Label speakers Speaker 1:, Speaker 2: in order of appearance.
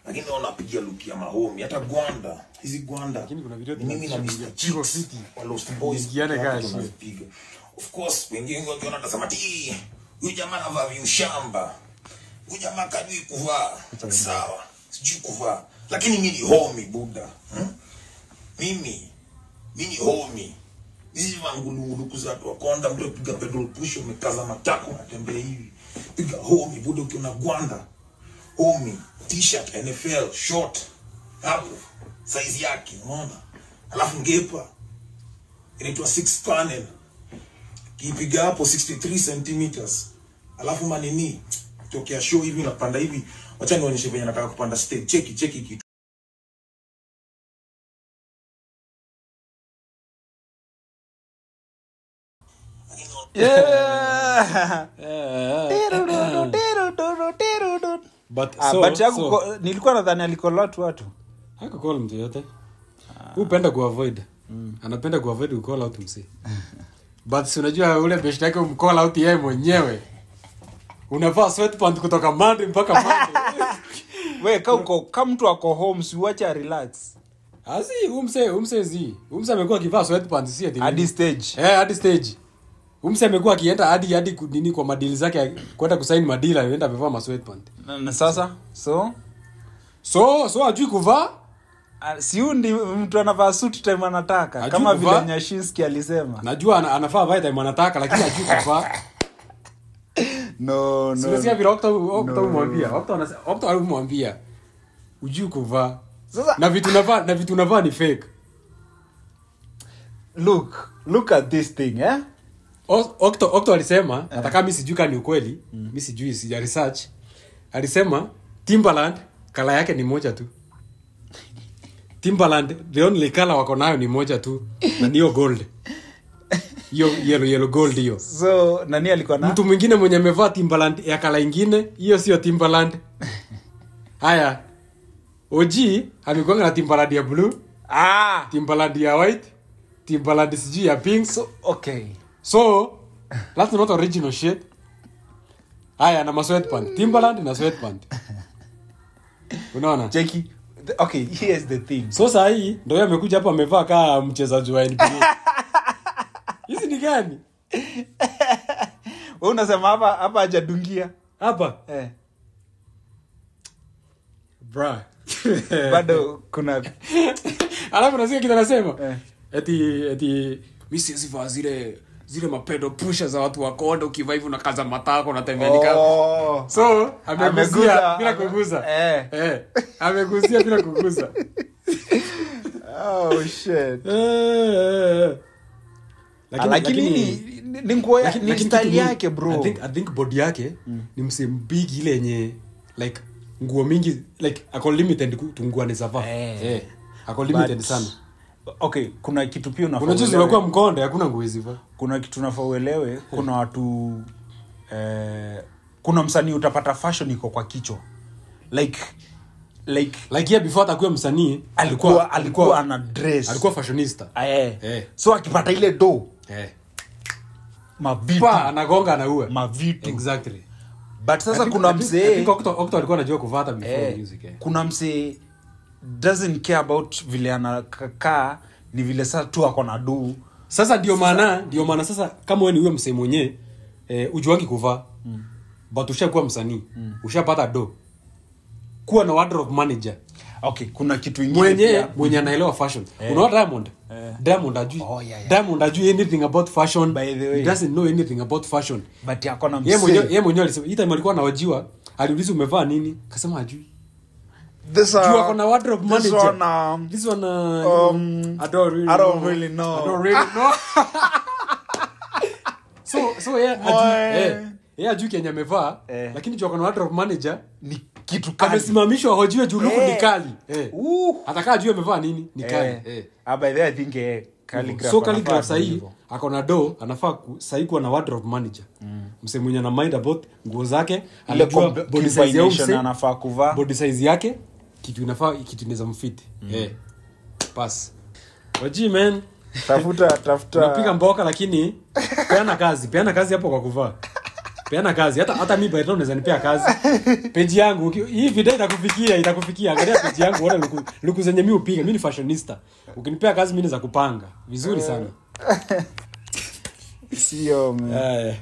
Speaker 1: Lakini wanapigia look ya mahomi hata gwanda. Hizi gwanda.
Speaker 2: Lakini kuna video
Speaker 1: mimi na Mr. Chico City wa Lost Boys tunapiga. Of course wengine wakiona nasema ti huyu jamaa anavaa viushamba. Huyu jamaa kajui kuvaa. Sawa. Sijui kuvaa. Lakini mimi ni homie buda. Mimi ni homie. Hizi mangulungulu kuzatu wa konda mtu piga pedal push umekaza matako unatembea hivi. Piga homie buda ukiona gwanda. Homie t-shirt NFL short hapo size yake unaona. Alafu ngepa inaitwa 6 panel. Kipiga hapo 63 cm. Alafu manini tokea show hivi napanda hivi. Wacha nionyeshe venye nataka kupanda stage. Cheki kitu.
Speaker 3: Yeah.
Speaker 2: But
Speaker 3: nilikuwa nadhani alikola watu.
Speaker 2: Haka call mtu yote. Upenda kuavoid. Anapenda kuavoid call out msi. But si unajua ule best yake umcall out yeye mwenyewe. Unavaa sweatpants kutoka Monday mpaka Monday.
Speaker 3: Wewe kama mtu ako home si uache relax.
Speaker 2: Asi umse amekuwa akivaa sweatpants si
Speaker 3: hadi stage.
Speaker 2: Hadi stage. Umse amekuwa akienda hadi nini kwa madili zake kwenda kusign madili anaenda amevaa ma sweatpants.
Speaker 3: Na sasa
Speaker 2: so ajui kuvaa?
Speaker 3: Siundi mtu anavaa suit time anataka kama vile Nyashinski alisema.
Speaker 2: Najua anafaa vaa time anataka lakini ajui kuvaa.
Speaker 3: No.
Speaker 2: Sio vile Okta alimwambia ujui kuvaa.
Speaker 3: Sasa
Speaker 2: na vitu unavaa ni fake.
Speaker 3: Look at this thing, eh?
Speaker 2: Okta alisema hata kama mimi sijui kama ni ukweli, mimi sijui sija research. Alisema Timberland kala yake ni moja tu. Timberland the only color wako nayo ni moja tu na niyo gold. Yellow gold hiyo.
Speaker 3: So nani alikuwa na?
Speaker 2: Mtu mwingine mwenye amevaa Timberland ya kala nyingine, hiyo sio Timberland. Haya. OG amekuwa na Timberland ya blue. Timberland ya white. Timberland sijui ya pink.
Speaker 3: So okay.
Speaker 2: So that's not original shit. Haya na sweatpants. Timberland na sweatpants. Unaona?
Speaker 3: Jackie. Okay, here's the thing.
Speaker 2: So saa hii ndio yeye amekuja hapa amevaa kama mchezaji wa NBA. Hizi ni gani?
Speaker 3: Wewe unasema hapa hajadungia.
Speaker 2: Hapa? Bra.
Speaker 3: Bado kuna
Speaker 2: alafu nasikia kitu anasema. Eti mimi siwezi vaa zile mapedo pusha za watu wa konda ukivaa hivyo unakaza matako unatembea nika. So amegusia bila kuguza. Amegusia bila kuguza.
Speaker 3: Oh shit.
Speaker 2: Lakini
Speaker 3: ni nguo ya ni style yake bro.
Speaker 2: I think body yake ni msem big ile yenye like nguo mingi like ako limited tungua ni sava. Ako limited sana.
Speaker 3: Okay, kuna kitu pia unafaa.
Speaker 2: Unajua unakuwa mkonde hakuna nguo hizi va.
Speaker 3: Kuna kitu unafaa uelewe, kuna watu kuna msanii utapata fashion iko kwa kichwa. Like
Speaker 2: yeah, before atakuwa msanii
Speaker 3: alikuwa ana dress.
Speaker 2: Alikuwa fashionista.
Speaker 3: So akipata ile do. Mavitu
Speaker 2: anagonga na uwe.
Speaker 3: Mavitu.
Speaker 2: Exactly.
Speaker 3: But sasa kuna msee
Speaker 2: Okto alikuwa anajua kuvaa before music.
Speaker 3: Kuna msee doesn't care about vile anakaa ni vile sasa tu ako na do.
Speaker 2: Sasa ndio maana sasa kama wewe ni wewe msee mwenyewe ujuangi kuvaa. But ushakuwa msanii. Ushapata do. Kuwa na wardrobe manager.
Speaker 3: Okay, kuna kitu kingine
Speaker 2: mwenye anaelewa fashion. Unaona Diamond? Diamond ajui. Diamond ajui anything about fashion.
Speaker 3: By the way,
Speaker 2: he doesn't know anything about fashion.
Speaker 3: But yako na msee.
Speaker 2: Yeye mwenyewe alisema hita alikuwa anawajiwa, aliuliza umevaa nini? Akasema ajui.
Speaker 3: Jua
Speaker 2: kuna wardrobe manager. This one I don't really know. So yeye ajui Kenya amevaa, lakini jua kuna wardrobe manager
Speaker 3: ni kitu kali.
Speaker 2: Amesimamishwa hojiwe juu luku ni kali. Atakaa juu amevaa nini? Ni kali.
Speaker 3: By the I think calligraph.
Speaker 2: So calligraph sahi akona do anafaa sahi kuwa na wardrobe manager. Msemo mwenye ana mind about nguo zake, anajua body size yake
Speaker 3: anafaa kuvaa.
Speaker 2: Body size yake kitu inaweza mfit. Pass. Waji man,
Speaker 3: tafuta.
Speaker 2: Unapiga mboka lakini peana kazi hapo kwa kuvaa. peana kazi. Hata mimi by the way unaweza nipea kazi. Page yangu hii video itakufikia. Angalia page yangu uone luku zenye mimi upiga. Mimi ni fashionista. Ukinipea kazi mimi naweza kupanga. Vizuri sana.
Speaker 3: Sio man.